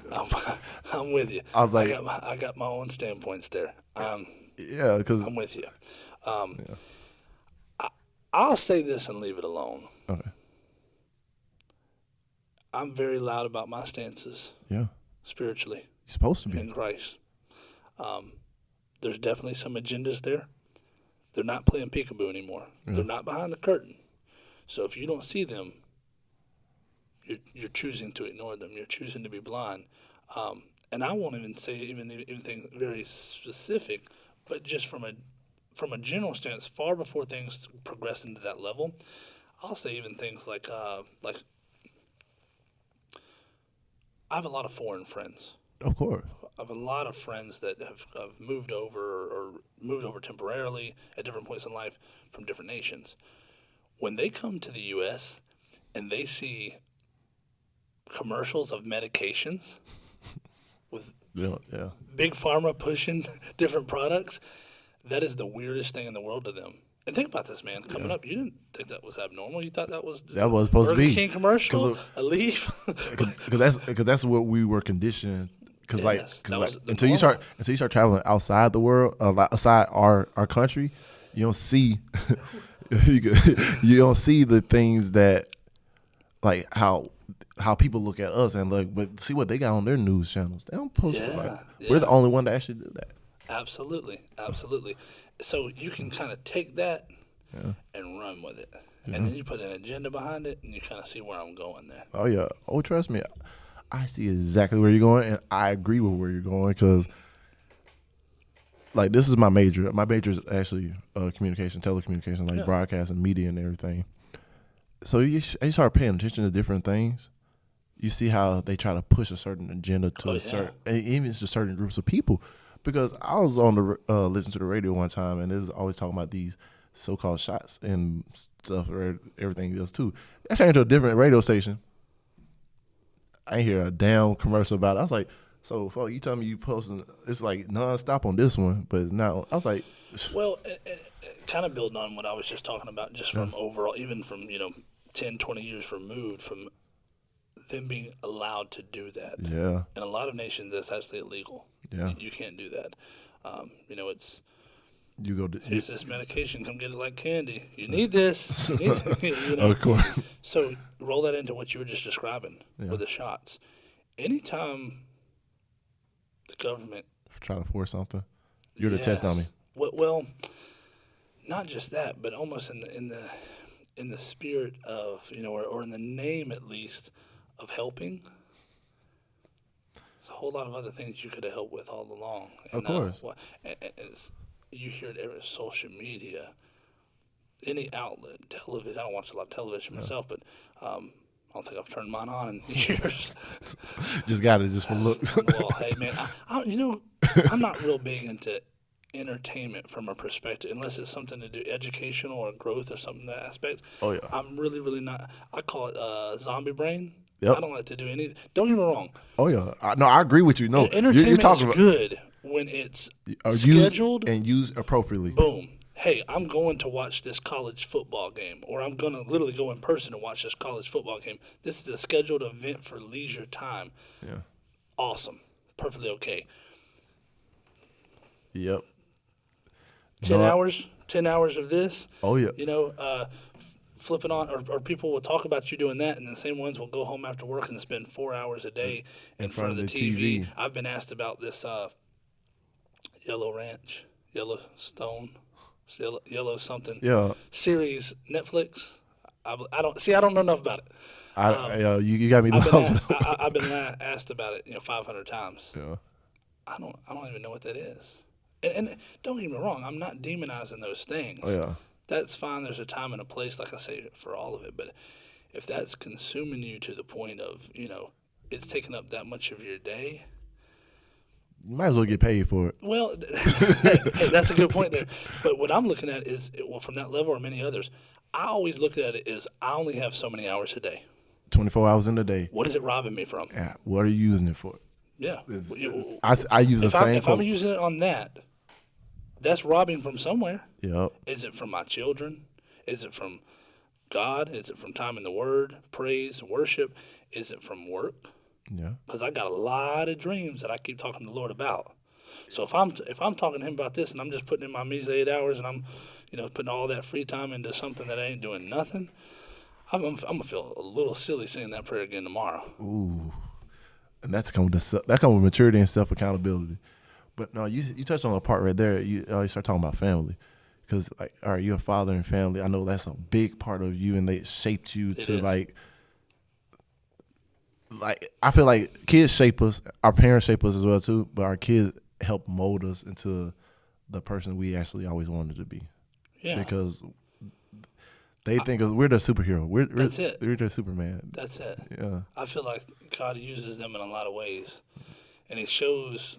I'm with you. I was like, I got my own standpoints there. Yeah, because I'm with you. I'll say this and leave it alone. Okay. I'm very loud about my stances. Yeah. Spiritually. You're supposed to be. In Christ. There's definitely some agendas there. They're not playing peekaboo anymore. Yeah. They're not behind the curtain. So if you don't see them, you're choosing to ignore them. You're choosing to be blind. And I won't even say anything very specific, but just from a general stance, far before things progress into that level, I'll say even things like I have a lot of foreign friends. Of course. I have a lot of friends that have moved over or moved over temporarily at different points in life from different nations. When they come to the U.S. and they see commercials of medications with big pharma pushing different products, that is the weirdest thing in the world to them. And think about this, man. Coming up, you didn't think that was abnormal. You thought that was supposed Burger to be King commercial, a leaf. Because that's what we were conditioned. Because until you start traveling outside the world, outside our country, you don't see You don't see the things that, like how people look at us and like, but see what they got on their news channels. They don't post it. Like, we're the only one that actually do that. Absolutely. So you can kind of take that and run with it. And then you put an agenda behind it, and you kind of see where I'm going there. Oh, yeah. Oh, trust me. I see exactly where you're going, and I agree with where you're going because, like, this is my major. My major is actually communication, telecommunication, like broadcast and media and everything. So you start paying attention to different things. You see how they try to push a certain agenda to a certain, even to certain groups of people. Because I was on the listening to the radio one time, and this is always talking about these so-called shots and stuff or everything else too. I changed to a different radio station. I ain't hear a damn commercial about it. I was like, so fuck, you tell me you posting, it's like nonstop on this one, but it's not. I was like, well, kind of building on what I was just talking about, just from overall, even from 10, 20 years removed from them being allowed to do that. Yeah. In a lot of nations, that's actually illegal. Yeah. You can't do that. It's. You go. Here's this medication. Come get it like candy. You need this. Of course. So roll that into what you were just describing with the shots. Anytime the government trying to force something, you're the test dummy. Well, not just that, but almost in the spirit of or in the name at least of helping. There's a whole lot of other things you could have helped with all along. Of course. You hear it every social media, any outlet, television. I don't watch a lot of television myself, but I don't think I've turned mine on in years. Just got it just for looks. Well, hey man, I'm not real big into entertainment from a perspective, unless it's something to do educational or growth or something that aspect. Oh yeah. I'm really, really not. I call it zombie brain. Yep. I don't like to do anything. Don't get me wrong. Oh yeah. No, I agree with you. No, entertainment you're talking is good when it's scheduled and used appropriately. Boom. Hey, I'm going to watch this college football game, or I'm going to literally go in person to watch this college football game. This is a scheduled event for leisure time. Yeah. Awesome. Perfectly okay. Yep. 10 hours of this. Oh yeah. Flipping on, or people will talk about you doing that, and the same ones will go home after work and spend 4 hours a day in front of the TV. I've been asked about this Yellowstone, Yellow something series, Netflix. I don't know enough about it. You got me. I've been asked about it 500 times. Yeah. I don't even know what that is. And don't get me wrong, I'm not demonizing those things. Oh yeah. That's fine. There's a time and a place, like I say, for all of it. But if that's consuming you to the point of, it's taking up that much of your day, you might as well get paid for it. Well, hey, that's a good point there. But what I'm looking at is, from that level or many others, I always look at it as I only have so many hours a day. 24 hours in a day. What is it robbing me from? Yeah. What are you using it for? Yeah. I use the same. If I'm using it on that, that's robbing from somewhere. Yep. Is it from my children? Is it from God? Is it from time in the Word, praise, worship? Is it from work? Yeah. Because I got a lot of dreams that I keep talking to the Lord about. So if I'm talking to Him about this and I'm just putting in my measly 8 hours and I'm, putting all that free time into something that I ain't doing nothing, I'm gonna feel a little silly saying that prayer again tomorrow. Ooh, and that comes with maturity and self accountability. But no, you touched on a part right there. You start talking about family, because like, all right, you're a father and family. I know that's a big part of you, and they shaped you to like I feel like kids shape us. Our parents shape us as well too, but our kids help mold us into the person we actually always wanted to be. Yeah, because they think we're the superhero. That's it. We're the Superman. That's it. Yeah. I feel like God uses them in a lot of ways, and He shows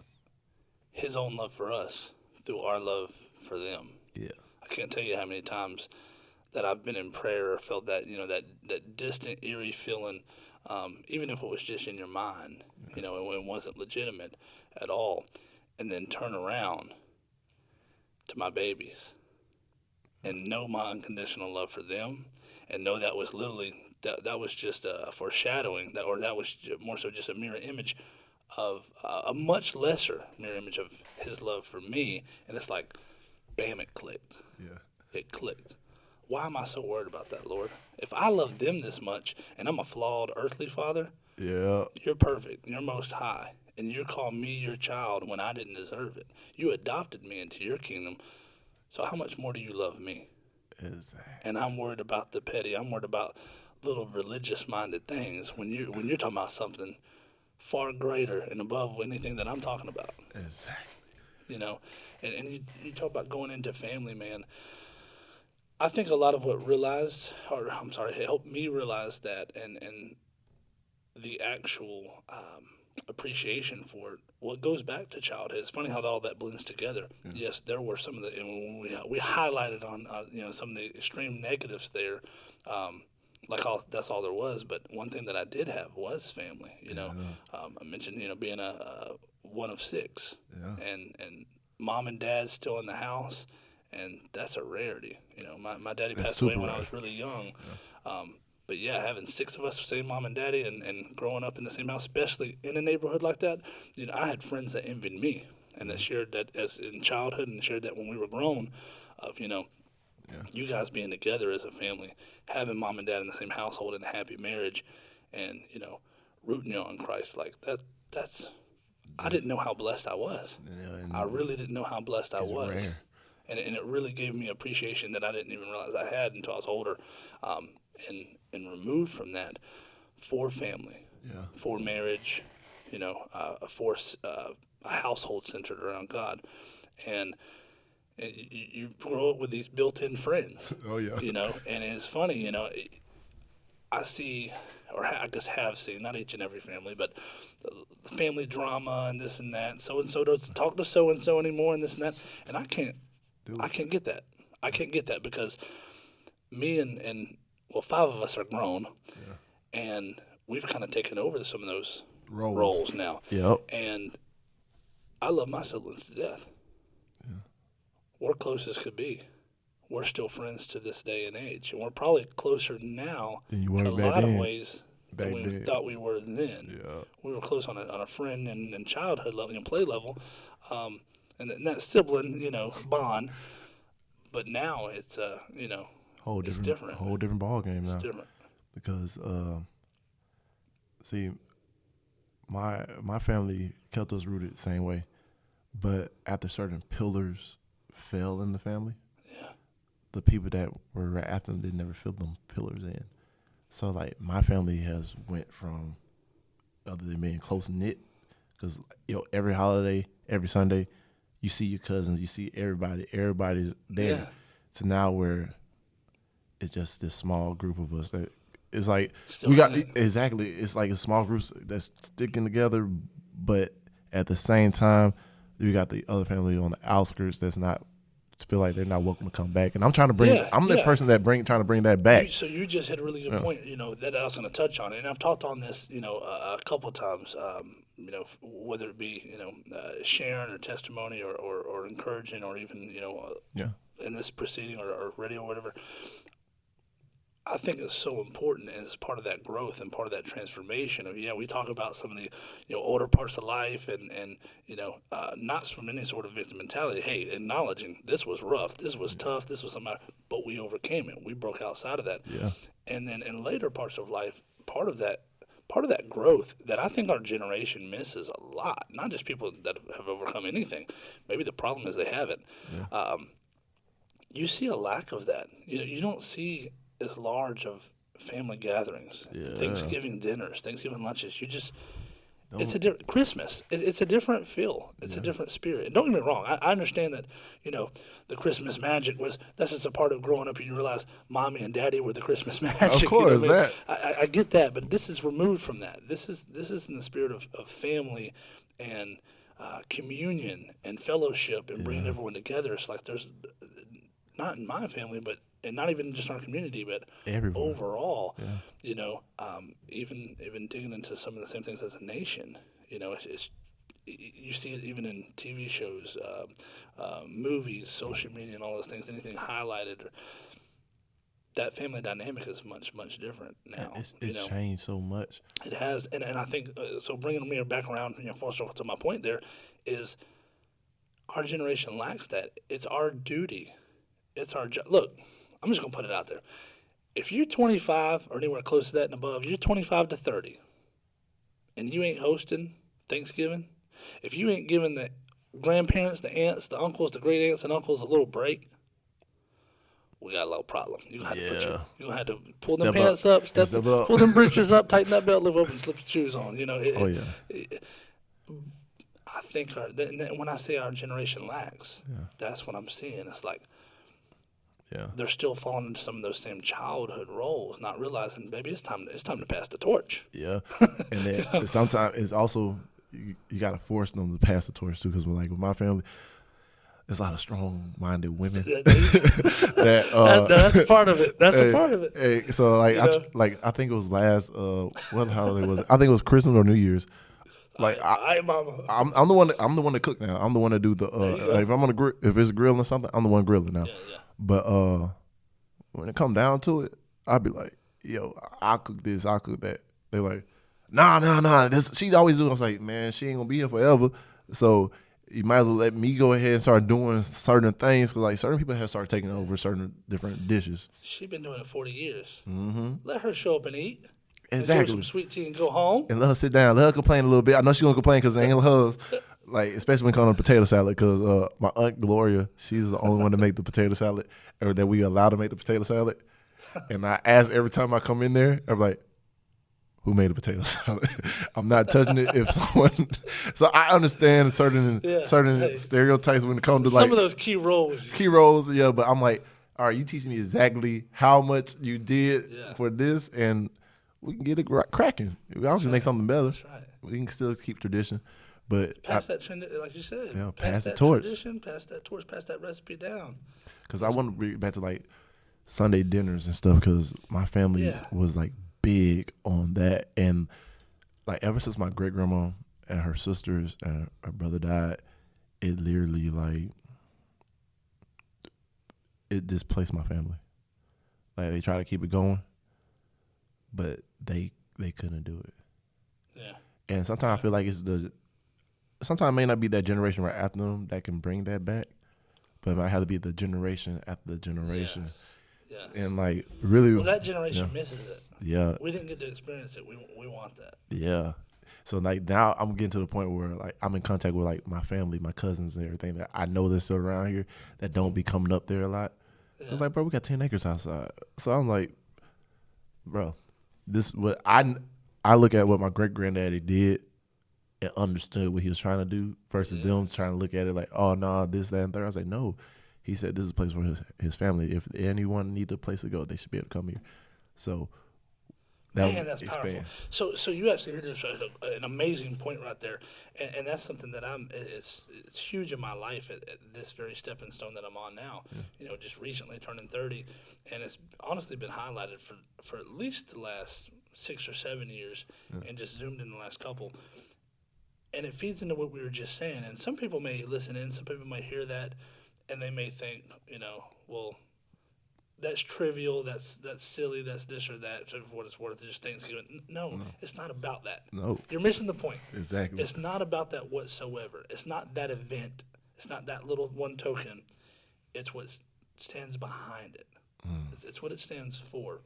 His own love for us through our love for them. Yeah. I can't tell you how many times that I've been in prayer or felt that, that distant, eerie feeling, even if it was just in your mind, and it wasn't legitimate at all, and then turn around to my babies and know my unconditional love for them, and know that was literally, that was just a foreshadowing, that was more so just a mirror image of a much lesser mirror image of His love for me. And it's like, bam, it clicked. Yeah. It clicked. why am I so worried about that, Lord? If I love them this much and I'm a flawed earthly father, Yeah. you're perfect. You're most high. And you call me your child when I didn't deserve it. You adopted me into your kingdom. So how much more do you love me? Exactly. And I'm worried about the petty. I'm worried about little religious-minded things when you're talking about something far greater and above anything that I'm talking about. Exactly. You know, and you talk about going into family, man. I think a lot of what helped me realize that, and the actual appreciation for it, what goes back to childhood. It's funny how all that blends together. Yeah. Yes, there were some of the, and we highlighted on some of the extreme negatives there. That's all there was. But one thing that I did have was family. I mentioned being a one of six, and mom and dad still in the house, and that's a rarity. My daddy passed away when I was really young. Yeah. But yeah, having six of us, same mom and daddy, and growing up in the same house, especially in a neighborhood like that, I had friends that envied me and that shared that as in childhood and shared that when we were grown, of you guys being together as a family, having mom and dad in the same household in a happy marriage, and rooting you on Christ like that. I didn't know how blessed I was. Yeah, I really didn't know how blessed I was. Rare. And it really gave me appreciation that I didn't even realize I had until I was older. And removed from that for family, for marriage, for a household centered around God. And you grow up with these built-in friends. Oh, yeah. And it's funny, I see, or I guess have seen, not each and every family, but family drama and this and that. So-and-so doesn't talk to so-and-so anymore and this and that. And I can't get that. I can't get that because me and five of us are grown, and we've kind of taken over some of those roles now. Yep. And I love my siblings to death. Yeah. We're close as could be. We're still friends to this day and age, and we're probably closer now than you were in a lot of ways than we thought we were then. Yeah. We were close on a friend and childhood level and play level, and that sibling bond. But now it's it's different. Whole different ball game now. It's different. Because see, my family kept us rooted the same way, but after certain pillars fell in the family, the people that were after them, they never filled them pillars in. So like my family has went from, other than being close knit, because every holiday, every Sunday, you see your cousins, you see everybody's there. Yeah. So now where it's just this small group of us that it's like exactly. It's like a small group that's sticking together, but at the same time, you got the other family on the outskirts that's not feel like they're not welcome to come back. And I'm trying to bring. I'm the person that trying to bring that back. So you just had a really good point. That I was going to touch on, and I've talked on this, a couple of times. Whether it be sharing or testimony or encouraging or even in this proceeding or radio or whatever. I think it's so important as part of that growth and part of that transformation. We talk about some of the older parts of life and not from any sort of victim mentality. Hey, acknowledging this was rough, this was tough, this was something, but we overcame it. We broke outside of that. Yeah. And then in later parts of life, part of that growth that I think our generation misses a lot. Not just people that have overcome anything. Maybe the problem is they haven't. Yeah. You see a lack of that. You don't see as large of family gatherings, Thanksgiving dinners, Thanksgiving lunches. It's a different Christmas. It's a different feel. It's a different spirit. And don't get me wrong. I understand that the Christmas magic that's just a part of growing up. And you realize mommy and daddy were the Christmas magic. Of course, that I get that, but this is removed from that. This is in the spirit of family and communion and fellowship and bringing everyone together. It's like there's not in my family, but. And not even just our community, but everyone. Overall, even digging into some of the same things as a nation, it's you see it even in TV shows, movies, social media, and all those things. Anything highlighted, that family dynamic is much, much different now. It's changed so much. It has, and I think so. Bringing me back around, full circle to my point there, is our generation lacks that. It's our duty. It's our job. Look. I'm just gonna put it out there. If you're 25 or anywhere close to that and above, you're 25 to 30, and you ain't hosting Thanksgiving, if you ain't giving the grandparents, the aunts, the uncles, the great aunts and uncles a little break, we got a little problem. You gonna have to you gonna have to pull them pants up, pull them breeches up, tighten that belt, lift up, and slip your shoes on. You know. I think when I say our generation lacks, that's what I'm seeing. It's like they're still falling into some of those same childhood roles, not realizing, baby, it's time to pass the torch. Yeah, and then sometimes it's also you got to force them to pass the torch too, because like with my family, there's a lot of strong-minded women. That's part of it. That's a part of it. Hey, so like I think it was last what holiday was it? I think it was Christmas or New Year's. Like Mama. I'm the one. I'm the one to cook now. I'm the one to do the. Like if I'm on a grill, if it's grilling or something, I'm the one grilling now. Yeah. But when it come down to it, I'd be like, yo, I'll cook this, I'll cook that. They're like, nah. This she always do. I was like, man, she ain't gonna be here forever. So you might as well let me go ahead and start doing certain things. Cause like certain people have started taking over certain different dishes. She been doing it 40 years. Mm-hmm. Let her show up and eat. Exactly. Some sweet tea and go home. And let her sit down. Let her complain a little bit. I know she's gonna complain because it ain't hers. Like especially when it comes to potato salad, because my aunt Gloria, she's the only one to make the potato salad, or that we allowed to make the potato salad. And I ask every time I come in there, I'm like, who made a potato salad? I'm not touching it if someone. So I understand certain stereotypes when it comes to like some of those key roles. Yeah. But I'm like, all right, you teaching me exactly how much you did for this, and we can get it cracking. We can make something better. That's right. We can still keep tradition, but pass that trend, like you said. Yeah, pass the that torch. Tradition, pass that torch. Pass that recipe down. Because I want to bring it back to like Sunday dinners and stuff. Because my family was like big on that, and like ever since my great grandma and her sisters and her brother died, it literally like it displaced my family. Like they try to keep it going, but they couldn't do it. Yeah. And sometimes I feel like sometimes it may not be that generation right after them that can bring that back, but it might have to be the generation after the generation. Yes. And like really, well, that generation misses it. Yeah. We didn't get to experience it. We want that. Yeah. So like now I'm getting to the point where like I'm in contact with like my family, my cousins and everything that I know they're still around here that don't be coming up there a lot. Yeah. I was like, bro, we got 10 acres outside. So I'm like, bro, this what I look at what my great granddaddy did and understood what he was trying to do versus them trying to look at it like, oh no, this, that, and third. I was like, no. He said this is a place for his family. If anyone needs a place to go, they should be able to come here. So that's powerful. So you actually hit an amazing point right there, and that's something that it's huge in my life at this very stepping stone that I'm on now. Yeah. You know, just recently turning 30, and it's honestly been highlighted for at least the last 6 or 7 years, and just zoomed in the last couple. And it feeds into what we were just saying. And some people may listen in, some people might hear that, and they may think, you know, well, that's trivial, that's silly, that's this or that, for what it's worth, it's just Thanksgiving. No, it's not about that. No. You're missing the point. Exactly. It's not about that whatsoever. It's not that event. It's not that little one token. It's what stands behind it. It's what it stands for.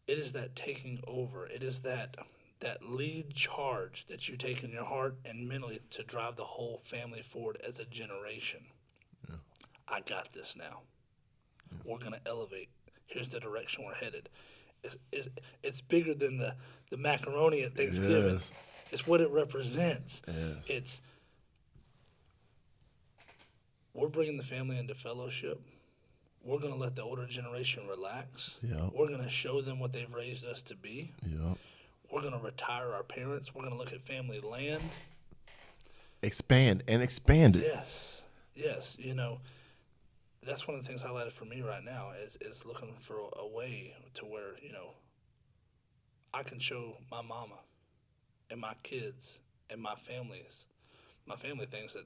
It is that taking over. It is that lead charge that you take in your heart and mentally to drive the whole family forward as a generation. Yeah. I got this now. Yeah. We're going to elevate. Here's the direction we're headed. It's bigger than the macaroni at Thanksgiving. Yes. It's what it represents. Yes. We're bringing the family into fellowship. We're going to let the older generation relax. Yep. We're going to show them what they've raised us to be. Yep. We're going to retire our parents. We're going to look at family land. Expand it. Yes. You know, that's one of the things highlighted for me right now is looking for a way to where, you know, I can show my mama and my kids and my family things that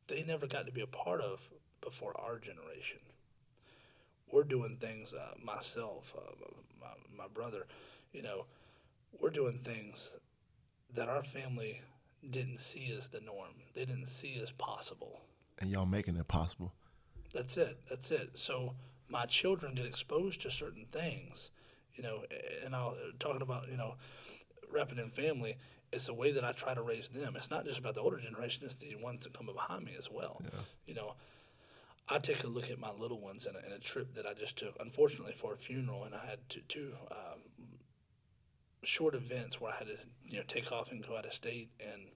they never got to be a part of before our generation. We're doing things, myself, my brother, you know, we're doing things that our family didn't see as the norm. They didn't see as possible. And y'all making it possible. That's it. That's it. So my children get exposed to certain things, and I'll talking about repping in family. It's the way that I try to raise them. It's not just about the older generation; it's the ones that come behind me as well. Yeah. You know, I take a look at my little ones in a trip that I just took, unfortunately for a funeral, and I had two short events where I had to take off and go out of state, and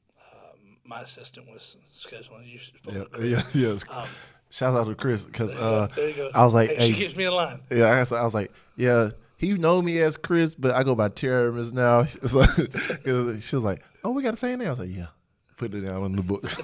my assistant was scheduling. You spoke with Chris. Yeah. Shout out to Chris because There you go. I was like, She keeps me in line. Yeah, I was like, yeah, he know me as Chris, but I go by Terrence now. So, she was like, oh, we got the same name. I was like, yeah, put it down in the books.